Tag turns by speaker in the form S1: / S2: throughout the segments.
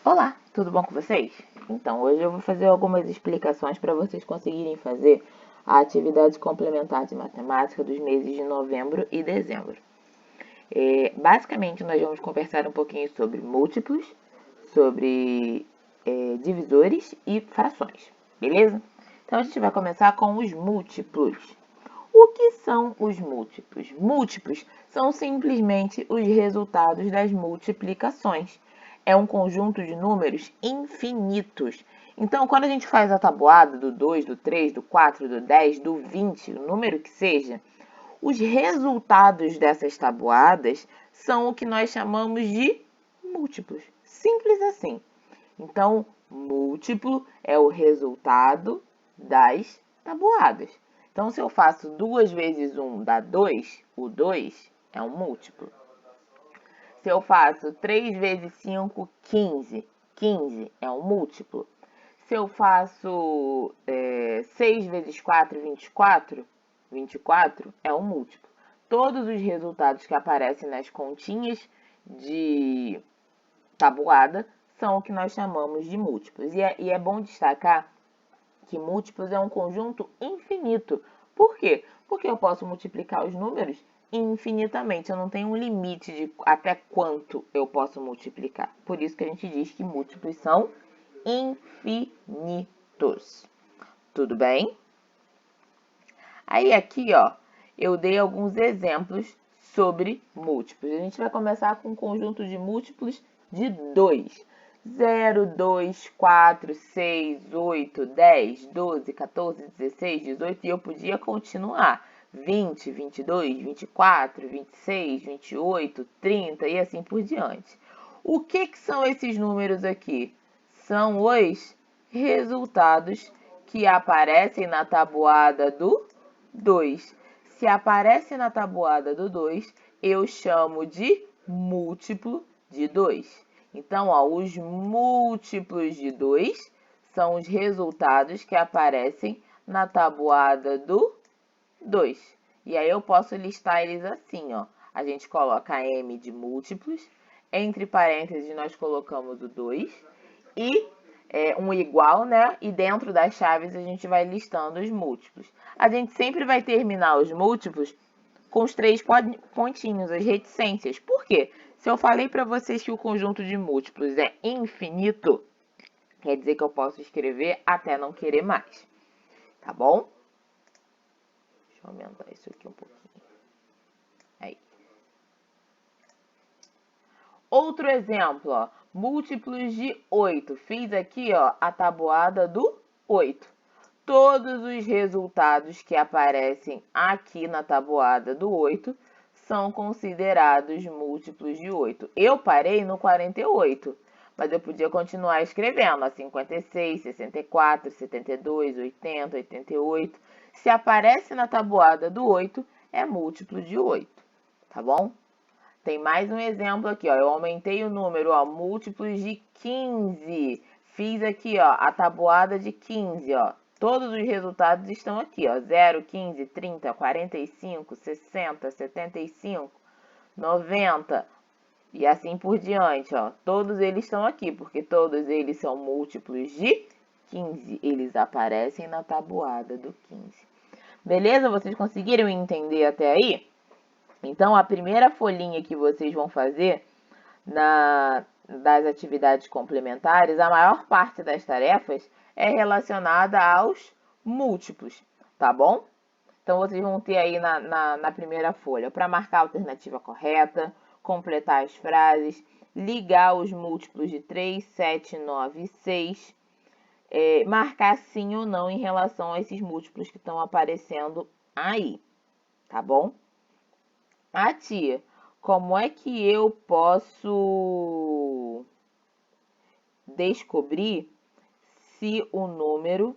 S1: Olá, tudo bom com vocês? Então, hoje eu vou fazer algumas explicações para vocês conseguirem fazer a atividade complementar de matemática dos meses de novembro e dezembro. Basicamente, nós vamos conversar um pouquinho sobre múltiplos, sobre divisores e frações, beleza? Então, a gente vai começar com os múltiplos. O que são os múltiplos? Múltiplos são simplesmente os resultados das multiplicações. É um conjunto de números infinitos. Então, quando a gente faz a tabuada do 2, do 3, do 4, do 10, do 20, o número que seja, os resultados dessas tabuadas são o que nós chamamos de múltiplos. Simples assim. Então, múltiplo é o resultado das tabuadas. Então, se eu faço 2 vezes 1 dá 2, o 2 é um múltiplo. Se eu faço 3 vezes 5, 15, 15 é um múltiplo. Se eu faço 6 vezes 4, 24, 24 é um múltiplo. Todos os resultados que aparecem nas continhas de tabuada são o que nós chamamos de múltiplos. E é bom destacar que múltiplos é um conjunto infinito. Por quê? Porque eu posso multiplicar os números infinitamente. Eu não tenho um limite de até quanto eu posso multiplicar. Por isso que a gente diz que múltiplos são infinitos. Tudo bem? Aí aqui, ó, eu dei alguns exemplos sobre múltiplos. A gente vai começar com um conjunto de múltiplos de 2. 0, 2, 4, 6, 8, 10, 12, 14, 16, 18 e eu podia continuar. 20, 22, 24, 26, 28, 30 e assim por diante. O que são esses números aqui? São os resultados que aparecem na tabuada do 2. Se aparece na tabuada do 2, eu chamo de múltiplo de 2. Então, ó, os múltiplos de 2 são os resultados que aparecem na tabuada do 2. E aí eu posso listar eles assim, ó. A gente coloca M de múltiplos, entre parênteses nós colocamos o 2 e um igual, né? E dentro das chaves a gente vai listando os múltiplos. A gente sempre vai terminar os múltiplos com os 3 pontinhos, as reticências. Por quê? Se eu falei para vocês que o conjunto de múltiplos é infinito, quer dizer que eu posso escrever até não querer mais. Tá bom? Deixa eu aumentar isso aqui um pouquinho. Aí. Outro exemplo, ó, múltiplos de 8. Fiz aqui, ó, a tabuada do 8. Todos os resultados que aparecem aqui na tabuada do 8 são considerados múltiplos de 8. Eu parei no 48, mas eu podia continuar escrevendo, a 56, 64, 72, 80, 88. Se aparece na tabuada do 8, é múltiplo de 8, tá bom? Tem mais um exemplo aqui, ó. Eu aumentei o número, ó, múltiplos de 15. Fiz aqui, ó, a tabuada de 15, ó. Todos os resultados estão aqui, ó. 0, 15, 30, 45, 60, 75, 90 e assim por diante, ó. Todos eles estão aqui, porque todos eles são múltiplos de 15. Eles aparecem na tabuada do 15. Beleza? Vocês conseguiram entender até aí? Então, a primeira folhinha que vocês vão fazer das atividades complementares, a maior parte das tarefas é relacionada aos múltiplos, tá bom? Então, vocês vão ter aí na primeira folha, para marcar a alternativa correta, completar as frases, ligar os múltiplos de 3, 7, 9 e 6, marcar sim ou não em relação a esses múltiplos que estão aparecendo aí, tá bom? Ah, tia, como é que eu posso descobrir se o número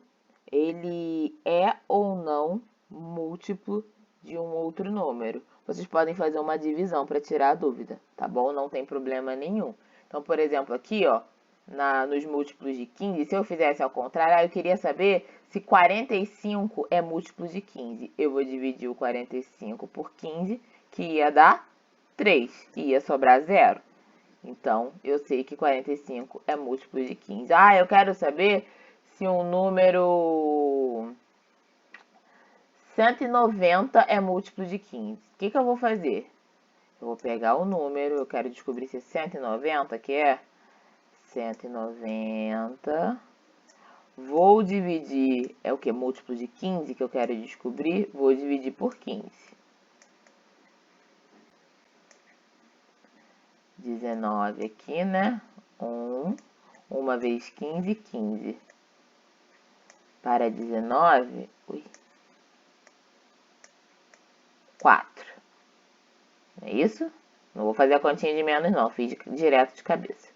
S1: ele é ou não múltiplo de um outro número? Vocês podem fazer uma divisão para tirar a dúvida, tá bom? Não tem problema nenhum. Então, por exemplo, aqui, ó, nos múltiplos de 15, se eu fizesse ao contrário, eu queria saber se 45 é múltiplo de 15. Eu vou dividir o 45 por 15, que ia dar 3, ia sobrar 0. Então, eu sei que 45 é múltiplo de 15. Ah, eu quero saber se um número 190 é múltiplo de 15. O que eu vou fazer? Eu vou pegar o número, eu quero descobrir se é 190, que é 190. Vou dividir, é o que? Múltiplo de 15 que eu quero descobrir. Vou dividir por 15. 19 aqui, né? 1 vezes 15, 15. Para 19, 4. É isso? Não vou fazer a continha de menos, não. Fiz direto de cabeça.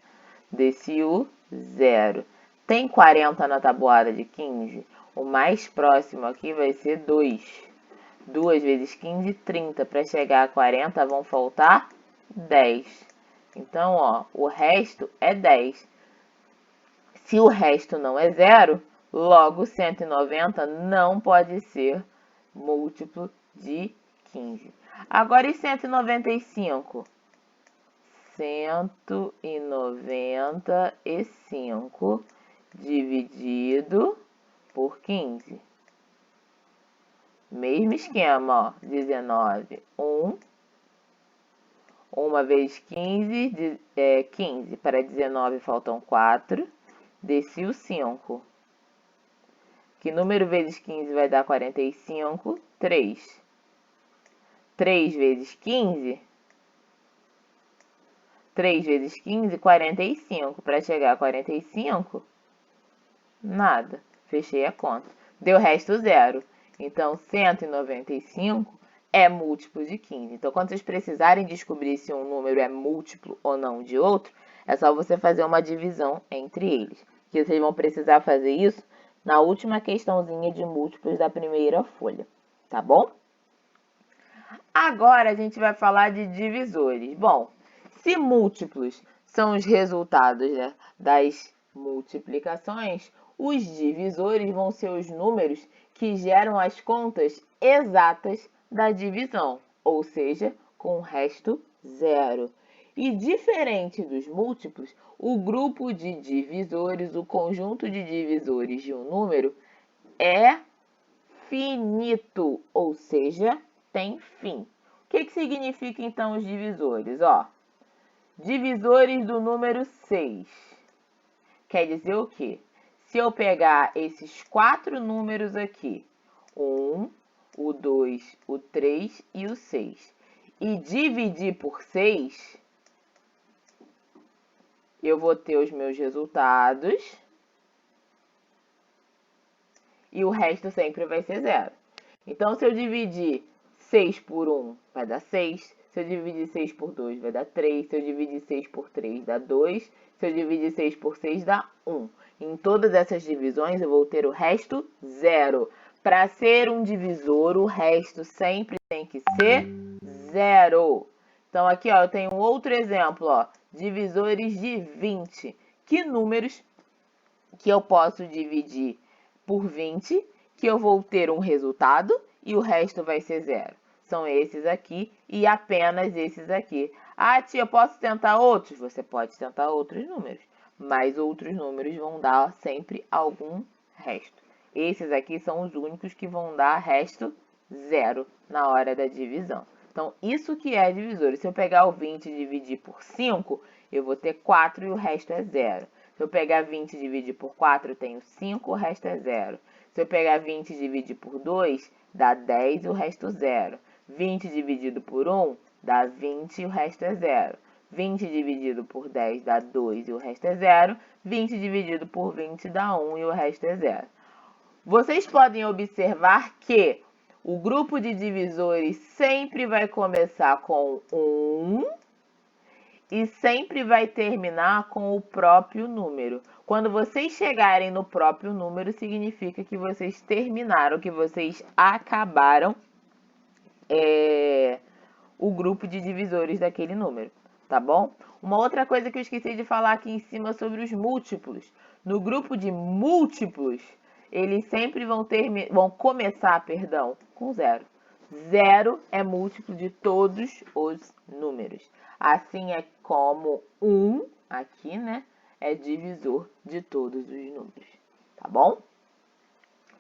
S1: Desci o 0. Tem 40 na tabuada de 15? O mais próximo aqui vai ser 2. 2 vezes 15, 30. Para chegar a 40, vão faltar 10. Então, ó, o resto é 10. Se o resto não é 0, logo 190 não pode ser múltiplo de 15. Agora, e 195? 195 dividido por 15. Mesmo esquema, ó. 19, 1 vezes 15, 15. Para 19 faltam 4. Desci o 5. Que número vezes 15 vai dar 45? 3. 3 vezes 15? 3 vezes 15, 45. Para chegar a 45, nada. Fechei a conta. Deu resto 0. Então, 195 é múltiplo de 15. Então, quando vocês precisarem descobrir se um número é múltiplo ou não de outro, é só você fazer uma divisão entre eles. Que vocês vão precisar fazer isso na última questãozinha de múltiplos da primeira folha. Tá bom? Agora, a gente vai falar de divisores. Bom, se múltiplos são os resultados, né, das multiplicações, os divisores vão ser os números que geram as contas exatas da divisão, ou seja, com o resto 0. E diferente dos múltiplos, o grupo de divisores, o conjunto de divisores de um número é finito, ou seja, tem fim. O que significa então os divisores? Ó, divisores do número 6. Quer dizer o quê? Se eu pegar esses 4 números aqui, 1, o 2, o 3 e o 6, e dividir por 6, eu vou ter os meus resultados e o resto sempre vai ser 0. Então, se eu dividir 6 por 1, vai dar 6. Se eu dividir 6 por 2, vai dar 3. Se eu dividir 6 por 3, dá 2. Se eu dividir 6 por 6, dá 1. Em todas essas divisões, eu vou ter o resto 0. Para ser um divisor, o resto sempre tem que ser 0. Então, aqui, ó, eu tenho um outro exemplo, ó, divisores de 20. Que números que eu posso dividir por 20, que eu vou ter um resultado e o resto vai ser 0. São esses aqui e apenas esses aqui. Ah, tia, eu posso tentar outros? Você pode tentar outros números, mas outros números vão dar sempre algum resto. Esses aqui são os únicos que vão dar resto 0 na hora da divisão. Então, isso que é divisor. Se eu pegar o 20 e dividir por 5, eu vou ter 4 e o resto é 0. Se eu pegar 20 e dividir por 4, eu tenho 5, o resto é 0. Se eu pegar 20 e dividir por 2, dá 10 e o resto 0. 20 dividido por 1, dá 20 e o resto é 0. 20 dividido por 10 dá 2 e o resto é 0. 20 dividido por 20 dá 1 e o resto é 0. Vocês podem observar que o grupo de divisores sempre vai começar com 1 e sempre vai terminar com o próprio número. Quando vocês chegarem no próprio número, significa que vocês terminaram, que vocês acabaram o grupo de divisores daquele número, tá bom? Uma outra coisa que eu esqueci de falar aqui em cima sobre os múltiplos. No grupo de múltiplos, eles sempre vão começar, com 0. 0 é múltiplo de todos os números. Assim é como 1, aqui, né, é divisor de todos os números, tá bom?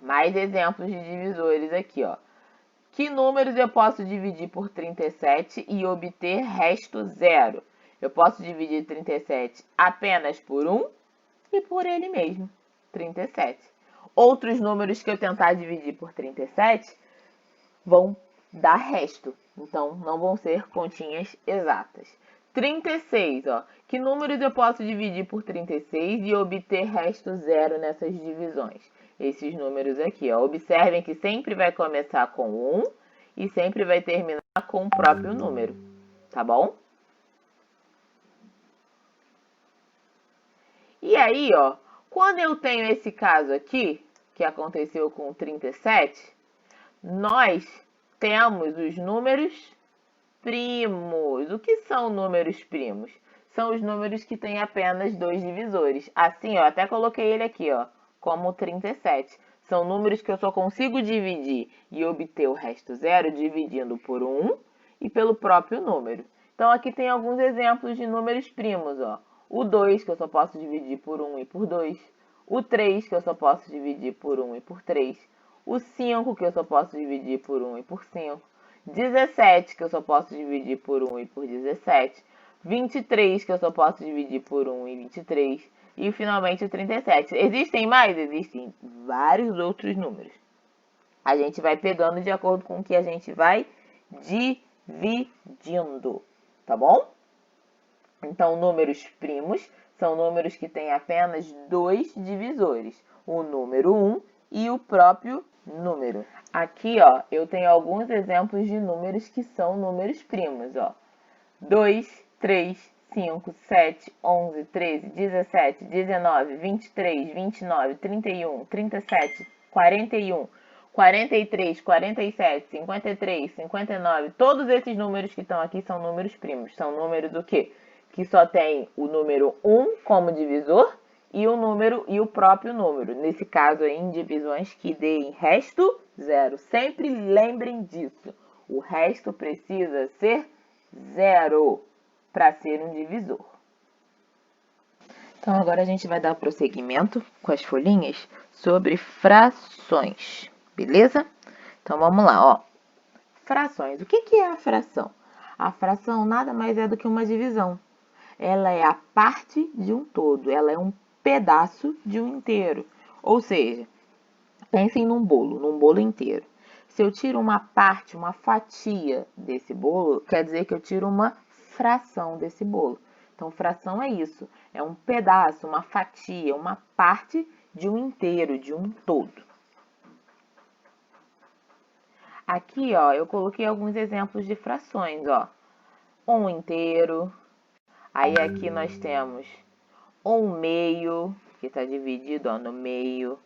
S1: Mais exemplos de divisores aqui, ó. Que números eu posso dividir por 37 e obter resto zero? Eu posso dividir 37 apenas por 1 e por ele mesmo, 37. Outros números que eu tentar dividir por 37 vão dar resto, então não vão ser continhas exatas. 36, ó. Que números eu posso dividir por 36 e obter resto zero nessas divisões? Esses números aqui, ó. Observem que sempre vai começar com 1 e sempre vai terminar com o próprio número, tá bom? E aí, ó, quando eu tenho esse caso aqui, que aconteceu com 37, nós temos os números primos. O que são números primos? São os números que têm apenas dois divisores. Assim, ó, até coloquei ele aqui, ó, como 37. São números que eu só consigo dividir e obter o resto zero dividindo por 1 e pelo próprio número. Então, aqui tem alguns exemplos de números primos, ó. O 2, que eu só posso dividir por 1 e por 2. O 3, que eu só posso dividir por 1 e por 3. O 5, que eu só posso dividir por 1 e por 5. 17, que eu só posso dividir por 1 e por 17. 23, que eu só posso dividir por 1 e 23. E, finalmente, o 37. Existem mais? Existem vários outros números. A gente vai pegando de acordo com o que a gente vai dividindo, tá bom? Então, números primos são números que têm apenas dois divisores, o número 1 e o próprio número. Aqui, ó, eu tenho alguns exemplos de números que são números primos, ó. 2, 3, 5, 7, 11, 13, 17, 19, 23, 29, 31, 37, 41, 43, 47, 53, 59. Todos esses números que estão aqui são números primos. São números o quê? Que só tem o número 1 como divisor e o próprio número. Nesse caso aí, em divisões que deem resto zero. Sempre lembrem disso. O resto precisa ser zero para ser um divisor. Então, agora a gente vai dar prosseguimento com as folhinhas sobre frações, beleza? Então, vamos lá, ó. Frações. O que é a fração? A fração nada mais é do que uma divisão. Ela é a parte de um todo, ela é um pedaço de um inteiro. Ou seja, pensem num bolo inteiro. Se eu tiro uma parte, uma fatia desse bolo, quer dizer que eu tiro uma fração desse bolo. Então, fração é isso, é um pedaço, uma fatia, uma parte de um inteiro, de um todo. Aqui, ó, eu coloquei alguns exemplos de frações, ó. 1 inteiro. Aí aqui nós temos 1/2, que está dividido, ó, no meio.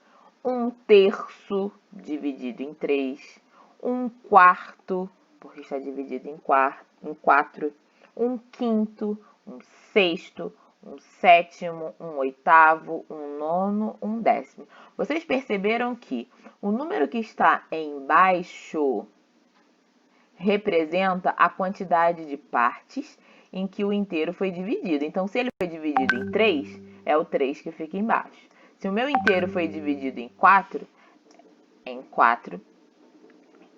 S1: 1/3 dividido em 3. 1/4, porque está dividido em 4. 1/5, 1/6, 1/7, 1/8, 1/9, 1/10. Vocês perceberam que o número que está embaixo representa a quantidade de partes em que o inteiro foi dividido. Então, se ele foi dividido em 3, é o 3 que fica embaixo. Se o meu inteiro foi dividido em 4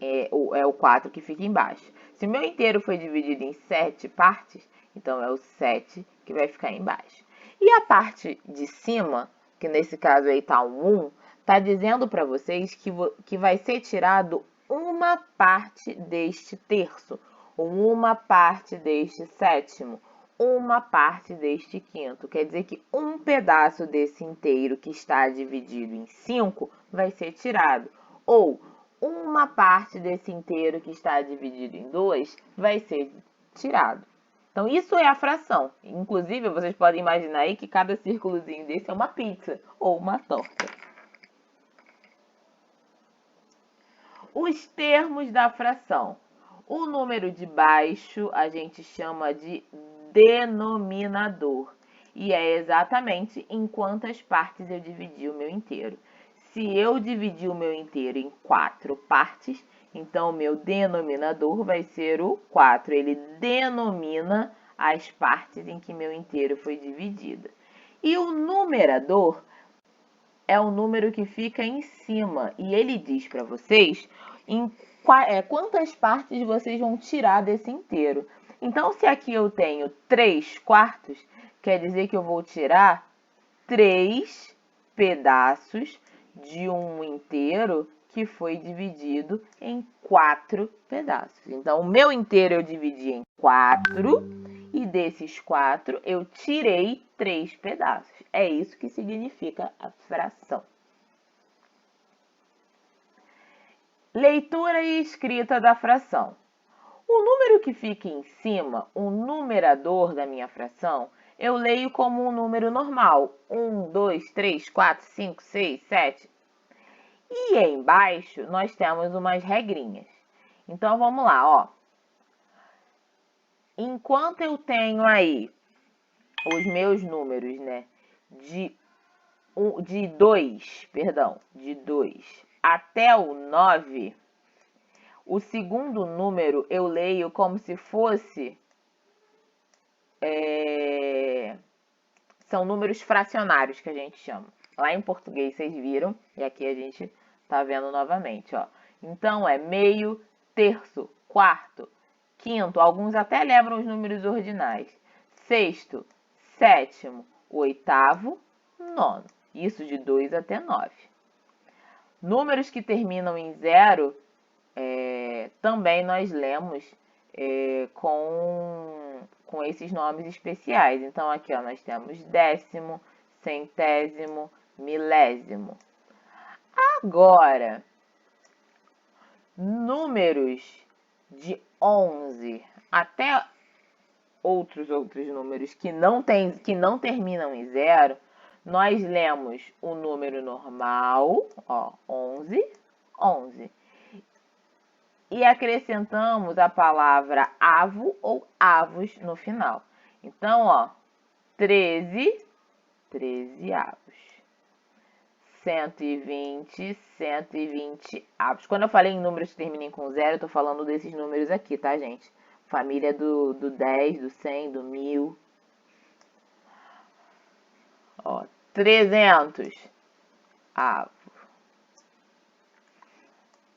S1: é o 4 que fica embaixo. Se o meu inteiro foi dividido em 7 partes, então é o 7 que vai ficar embaixo. E a parte de cima, que nesse caso aí está um 1, está dizendo para vocês que vai ser tirado uma parte deste terço, uma parte deste sétimo, uma parte deste quinto. Quer dizer que um pedaço desse inteiro que está dividido em 5 vai ser tirado. Ou uma parte desse inteiro que está dividido em 2 vai ser tirado. Então, isso é a fração. Inclusive, vocês podem imaginar aí que cada círculozinho desse é uma pizza ou uma torta. Os termos da fração. O número de baixo a gente chama de denominador. E é exatamente em quantas partes eu dividi o meu inteiro. Se eu dividir o meu inteiro em 4 partes, então o meu denominador vai ser o 4. Ele denomina as partes em que meu inteiro foi dividido. E o numerador é o número que fica em cima. E ele diz para vocês quantas partes vocês vão tirar desse inteiro. Então, se aqui eu tenho 3/4, quer dizer que eu vou tirar 3 pedaços de um inteiro que foi dividido em 4 pedaços. Então, o meu inteiro eu dividi em 4 e desses 4 eu tirei 3 pedaços. É isso que significa a fração. Leitura e escrita da fração. O número que fica em cima, o numerador da minha fração, eu leio como um número normal. 1, 2, 3, 4, 5, 6, 7. E embaixo nós temos umas regrinhas. Então, vamos lá, ó. Enquanto eu tenho aí os meus números, né, de 2 até o 9, o segundo número eu leio como se fosse... São números fracionários que a gente chama. Lá em português vocês viram, e aqui a gente tá vendo novamente, ó. Então, é meio, terço, quarto, quinto, alguns até lembram os números ordinais. Sexto, sétimo, oitavo, nono. Isso de 2 até 9. Números que terminam em 0, também nós lemos com esses nomes especiais. Então, aqui ó, nós temos décimo, centésimo, milésimo. Agora, números de 11 até outros números que não terminam em 0, nós lemos o número normal, ó, 11, 11. E acrescentamos a palavra avo ou avos no final. Então, ó, 13, 13 avos. 120, 120 avos. Quando eu falei em números que terminem com 0, eu tô falando desses números aqui, tá, gente? Família do 10, do 100, do 1000. Ó, 300 avos.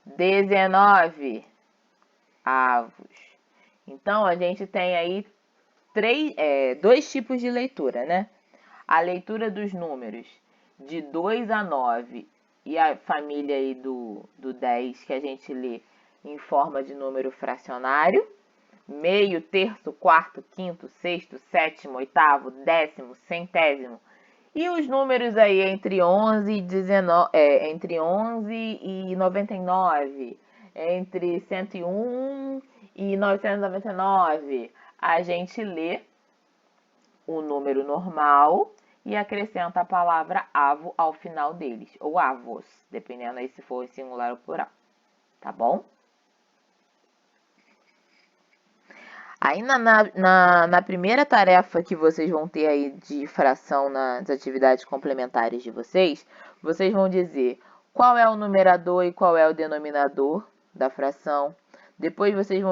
S1: 19 avos. Então, a gente tem aí dois tipos de leitura, né? A leitura dos números de 2 a 9 e a família aí do 10, que a gente lê em forma de número fracionário. Meio, terço, quarto, quinto, sexto, sétimo, oitavo, décimo, centésimo. E os números aí entre 11 e 99, entre 101 e 999, a gente lê o número normal e acrescenta a palavra avo ao final deles, ou avos, dependendo aí se for singular ou plural, tá bom? Aí na primeira tarefa que vocês vão ter aí de fração nas atividades complementares de vocês, vocês vão dizer qual é o numerador e qual é o denominador da fração. Depois vocês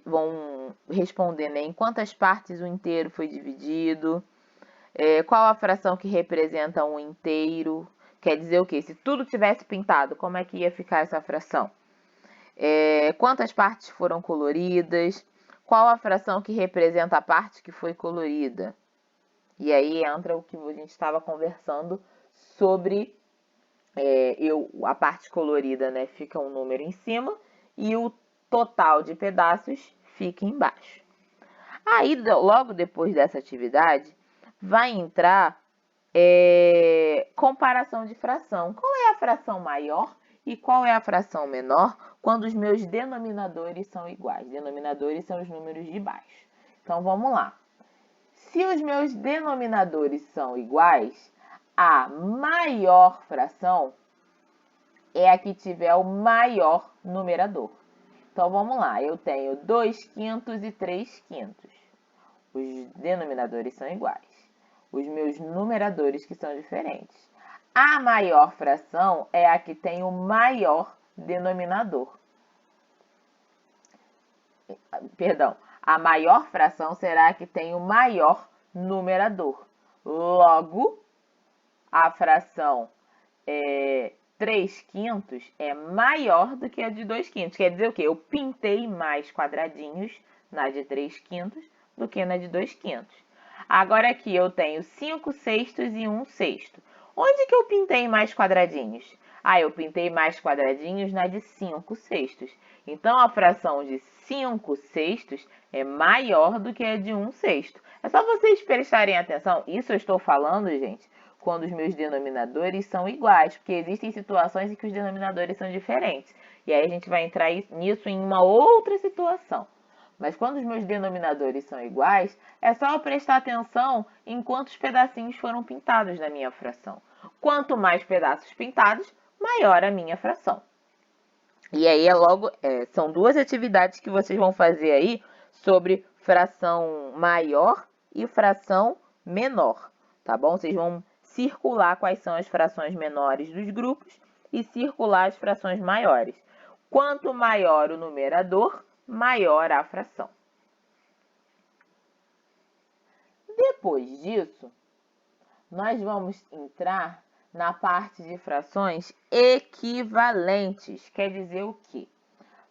S1: vão responder, né, em quantas partes o inteiro foi dividido, qual a fração que representa um inteiro, quer dizer o quê? Se tudo tivesse pintado, como é que ia ficar essa fração? Quantas partes foram coloridas? Qual a fração que representa a parte que foi colorida? E aí entra o que a gente estava conversando sobre a parte colorida, né? Fica um número em cima e o total de pedaços fica embaixo. Aí, logo depois dessa atividade, vai entrar comparação de fração. Qual é a fração maior e qual é a fração menor quando os meus denominadores são iguais? Denominadores são os números de baixo. Então, vamos lá. Se os meus denominadores são iguais, a maior fração é a que tiver o maior numerador. Então, vamos lá. Eu tenho 2/5 e 3/5. Os denominadores são iguais. Os meus numeradores que são diferentes. A maior fração é a que tem o maior denominador. Perdão, A maior fração será a que tem o maior numerador. Logo, a fração 3/5 é maior do que a de 2/5. Quer dizer o quê? Eu pintei mais quadradinhos na de 3/5 do que na de 2/5. Agora aqui eu tenho 5/6 e 1/6. Onde que eu pintei mais quadradinhos? Eu pintei mais quadradinhos na de 5/6. Então, a fração de 5/6 é maior do que a de 1/6. É só vocês prestarem atenção. Isso eu estou falando, gente, quando os meus denominadores são iguais, porque existem situações em que os denominadores são diferentes. E aí a gente vai entrar nisso em uma outra situação. Mas quando os meus denominadores são iguais, é só eu prestar atenção em quantos pedacinhos foram pintados na minha fração. Quanto mais pedaços pintados, maior a minha fração. E aí são duas atividades que vocês vão fazer aí sobre fração maior e fração menor, tá bom? Vocês vão circular quais são as frações menores dos grupos e circular as frações maiores. Quanto maior o numerador, maior a fração. Depois disso, nós vamos entrar na parte de frações equivalentes. Quer dizer o quê?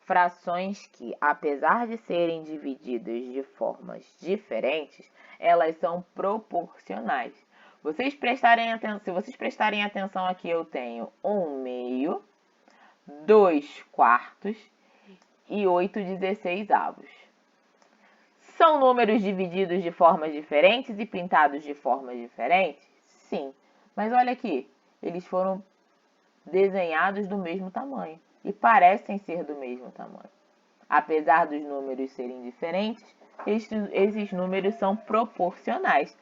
S1: Frações que, apesar de serem divididas de formas diferentes, elas são proporcionais. Se vocês prestarem atenção aqui, eu tenho 1/2, 2/4 e 8/16. São números divididos de formas diferentes e pintados de formas diferentes? Sim. Mas olha aqui, eles foram desenhados do mesmo tamanho e parecem ser do mesmo tamanho. Apesar dos números serem diferentes, esses números são proporcionais.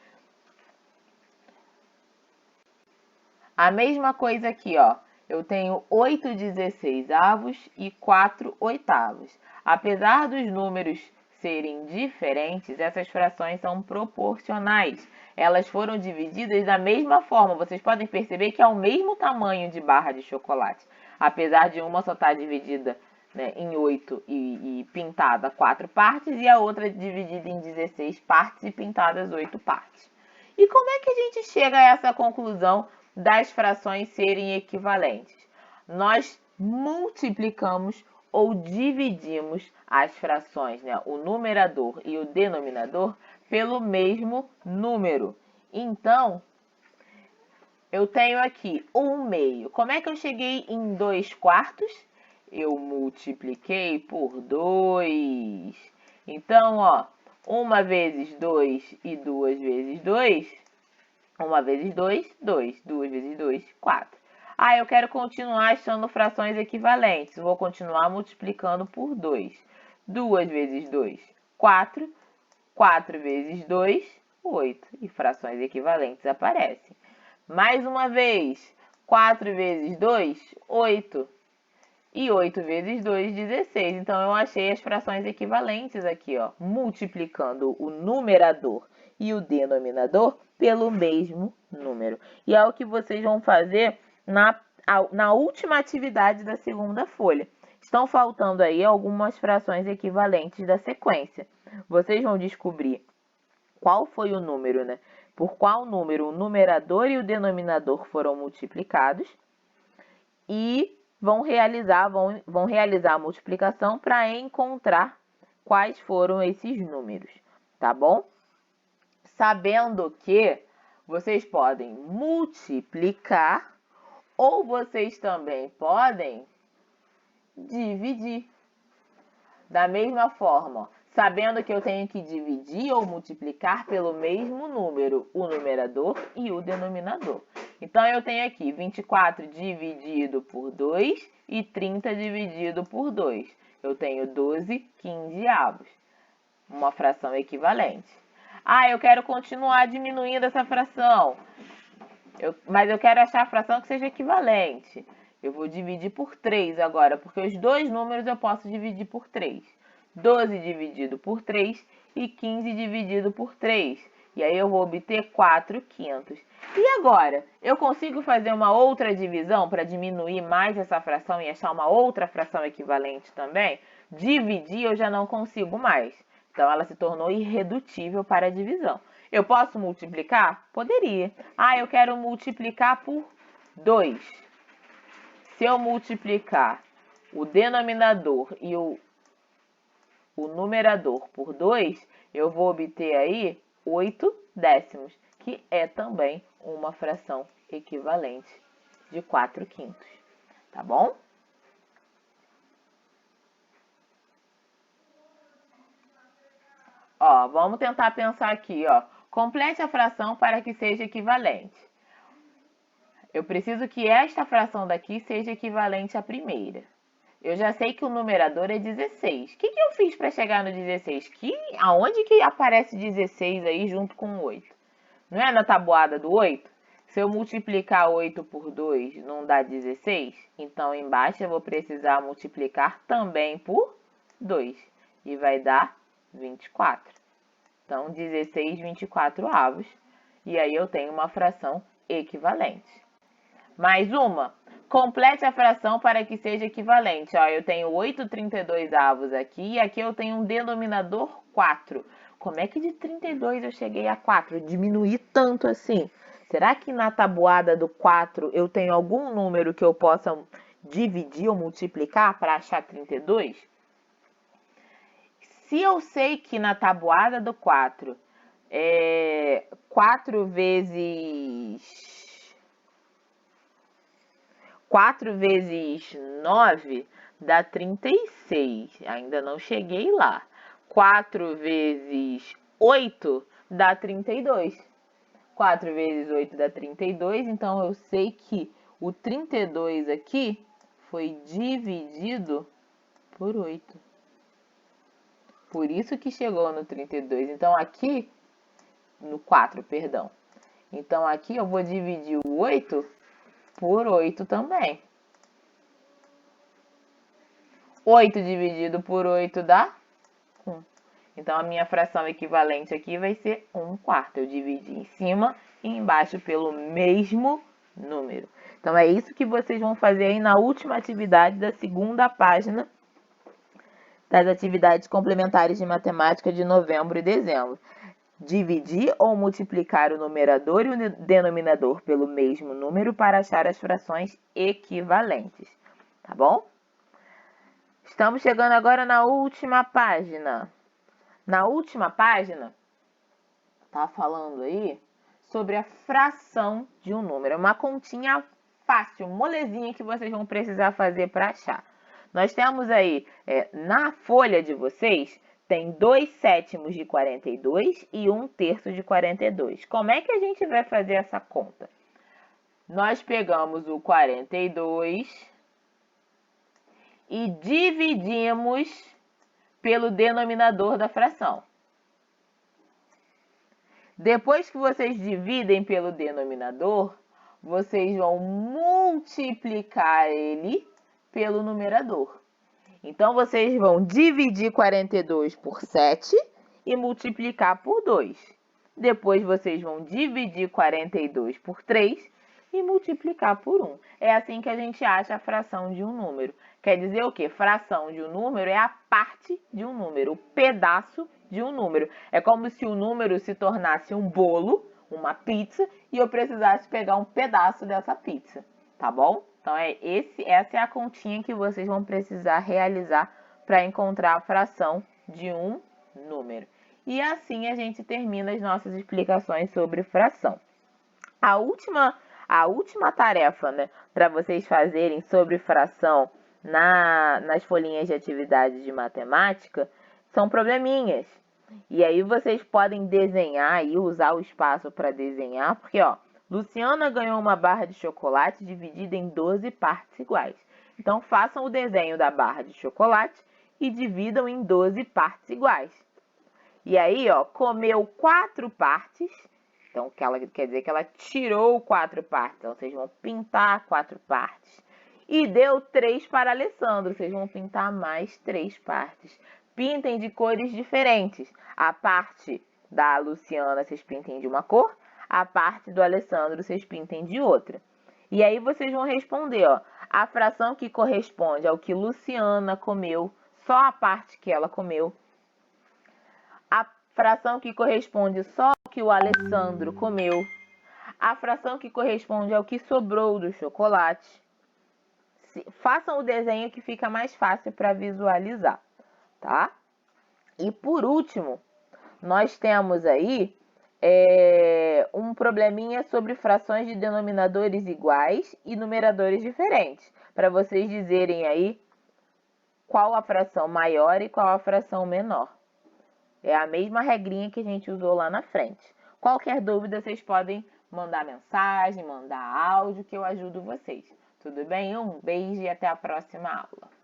S1: A mesma coisa aqui, ó. Eu tenho 8/16 e 4/8. Apesar dos números serem diferentes, essas frações são proporcionais. Elas foram divididas da mesma forma. Vocês podem perceber que é o mesmo tamanho de barra de chocolate. Apesar de uma só estar dividida, né, em 8 e pintada 4 partes, e a outra dividida em 16 partes e pintadas 8 partes. E como é que a gente chega a essa conclusão das frações serem equivalentes? Nós multiplicamos ou dividimos as frações, né, o numerador e o denominador, pelo mesmo número. Então, eu tenho aqui 1/2. Como é que eu cheguei em 2/4? Eu multipliquei por 2. Então, ó, 1 vezes 2 e 2 vezes 2. 1 vezes 2, 2. 2 vezes 2, 4. Eu quero continuar achando frações equivalentes. Vou continuar multiplicando por 2. 2 vezes 2, 4. 4 vezes 2, 8. E frações equivalentes aparecem. Mais uma vez, 4 vezes 2, 8. E 8 vezes 2, 16. Então, eu achei as frações equivalentes aqui, ó, multiplicando o numerador e o denominador pelo mesmo número. E é o que vocês vão fazer na última atividade da segunda folha. Estão faltando aí algumas frações equivalentes da sequência. Vocês vão descobrir qual foi o número, né? Por qual número o numerador e o denominador foram multiplicados e vão realizar a multiplicação para encontrar quais foram esses números, tá bom? Sabendo que vocês podem multiplicar ou vocês também podem dividir. Da mesma forma, sabendo que eu tenho que dividir ou multiplicar pelo mesmo número, o numerador e o denominador. Então, eu tenho aqui 24 dividido por 2 e 30 dividido por 2. Eu tenho 12/15. Uma fração equivalente. Eu quero continuar diminuindo essa fração. Mas eu quero achar a fração que seja equivalente. Eu vou dividir por 3 agora, porque os dois números eu posso dividir por 3. 12 dividido por 3 e 15 dividido por 3. E aí eu vou obter 4/5. E agora? Eu consigo fazer uma outra divisão para diminuir mais essa fração e achar uma outra fração equivalente também? Dividir eu já não consigo mais. Então, ela se tornou irredutível para a divisão. Eu posso multiplicar? Poderia. Ah, eu quero multiplicar por 2. Se eu multiplicar o denominador e o numerador por 2, eu vou obter aí 8 décimos, que é também uma fração equivalente de 4/5. Tá bom? Ó, vamos tentar pensar aqui, ó. Complete a fração para que seja equivalente. Eu preciso que esta fração daqui seja equivalente à primeira. Eu já sei que o numerador é 16. O que eu fiz para chegar no 16? Aonde que aparece 16 aí junto com o 8? Não é na tabuada do 8? Se eu multiplicar 8 por 2, não dá 16? Então, embaixo eu vou precisar multiplicar também por 2. E vai dar 24. Então, 16 24avos. E aí eu tenho uma fração equivalente. Mais uma. Complete a fração para que seja equivalente. Ó, eu tenho 8 32avos aqui e aqui eu tenho um denominador 4. Como é que de 32 eu cheguei a 4? Diminuí tanto assim. Será que na tabuada do 4 eu tenho algum número que eu possa dividir ou multiplicar para achar 32? Se eu sei que na tabuada do 4 4 vezes 9 dá 36. Ainda não cheguei lá. 4 vezes 8 dá 32. 4 vezes 8 dá 32. Então, eu sei que o 32 aqui foi dividido por 8. Por isso que chegou no 32. Então, aqui, no 4, perdão. Então, aqui eu vou dividir o 8 por 8 também. 8 dividido por 8 dá 1. Então, a minha fração equivalente aqui vai ser 1/4. Eu dividi em cima e embaixo pelo mesmo número. Então, é isso que vocês vão fazer aí na última atividade da segunda página das atividades complementares de matemática de novembro e dezembro. Dividir ou multiplicar o numerador e o denominador pelo mesmo número para achar as frações equivalentes. Tá bom? Estamos chegando agora na última página. Na última página, tá falando aí sobre a fração de um número. É uma continha fácil, molezinha que vocês vão precisar fazer para achar. Nós temos aí, na folha de vocês, tem 2/7 de 42 e 1/3 de 42. Como é que a gente vai fazer essa conta? Nós pegamos o 42 e dividimos pelo denominador da fração. Depois que vocês dividem pelo denominador, vocês vão multiplicar ele pelo numerador. Então, vocês vão dividir 42 por 7 e multiplicar por 2. Depois, vocês vão dividir 42 por 3 e multiplicar por 1. É assim que a gente acha a fração de um número. Quer dizer o quê? Fração de um número é a parte de um número, o pedaço de um número. É como se o número se tornasse um bolo, uma pizza, e eu precisasse pegar um pedaço dessa pizza, tá bom? Então, essa é a continha que vocês vão precisar realizar para encontrar a fração de um número. E assim a gente termina as nossas explicações sobre fração. A última tarefa, né, para vocês fazerem sobre fração nas folhinhas de atividades de matemática são probleminhas. E aí vocês podem desenhar e usar o espaço para desenhar, porque, ó, Luciana ganhou uma barra de chocolate dividida em 12 partes iguais. Então, façam o desenho da barra de chocolate e dividam em 12 partes iguais. E aí, ó, comeu 4 partes. Então, quer dizer que ela tirou 4 partes. Então, vocês vão pintar 4 partes. E deu 3 para Alessandro. Vocês vão pintar mais 3 partes. Pintem de cores diferentes. A parte da Luciana, vocês pintem de uma cor. A parte do Alessandro, vocês pintem de outra. E aí, vocês vão responder, ó. A fração que corresponde ao que Luciana comeu, só a parte que ela comeu. fração que corresponde só ao que o Alessandro comeu, a fração que corresponde ao que sobrou do chocolate. Façam o desenho que fica mais fácil para visualizar, tá? E por último, nós temos aí um probleminha sobre frações de denominadores iguais e numeradores diferentes, para vocês dizerem aí qual a fração maior e qual a fração menor. É a mesma regrinha que a gente usou lá na frente. Qualquer dúvida, vocês podem mandar mensagem, mandar áudio, que eu ajudo vocês. Tudo bem? Um beijo e até a próxima aula.